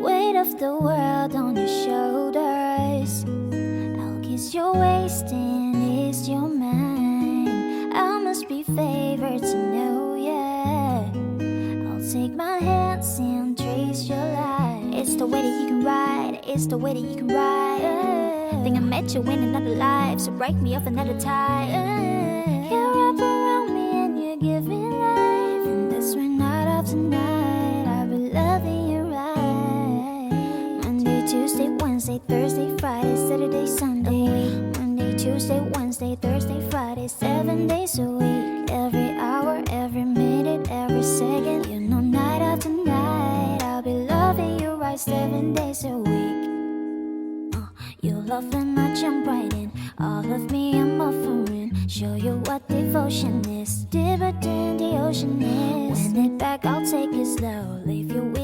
weight of the world on your shoulders. I'll kiss your waist and ease your mind. I must be favored to know, yeah. I'll take my hands and trace your line. It's the way that you can ride, it's the way that you can ride. Think I met you in another life, so break me off another time. You wrap around me and you give me life, and this one night after night I'll be loving you right. Monday, Tuesday, Wednesday, Thursday, Friday, Saturday, Sunday. Monday, Tuesday, Wednesday, Thursday, Friday, 7 days a week. Every hour, every minute, every second. You know night after night I'll be loving you right 7 days a week. You love and I jump right in. All of me I'm offering. Show you what devotion is. Deeper than the ocean is. When it back I'll take it slow. Leave you with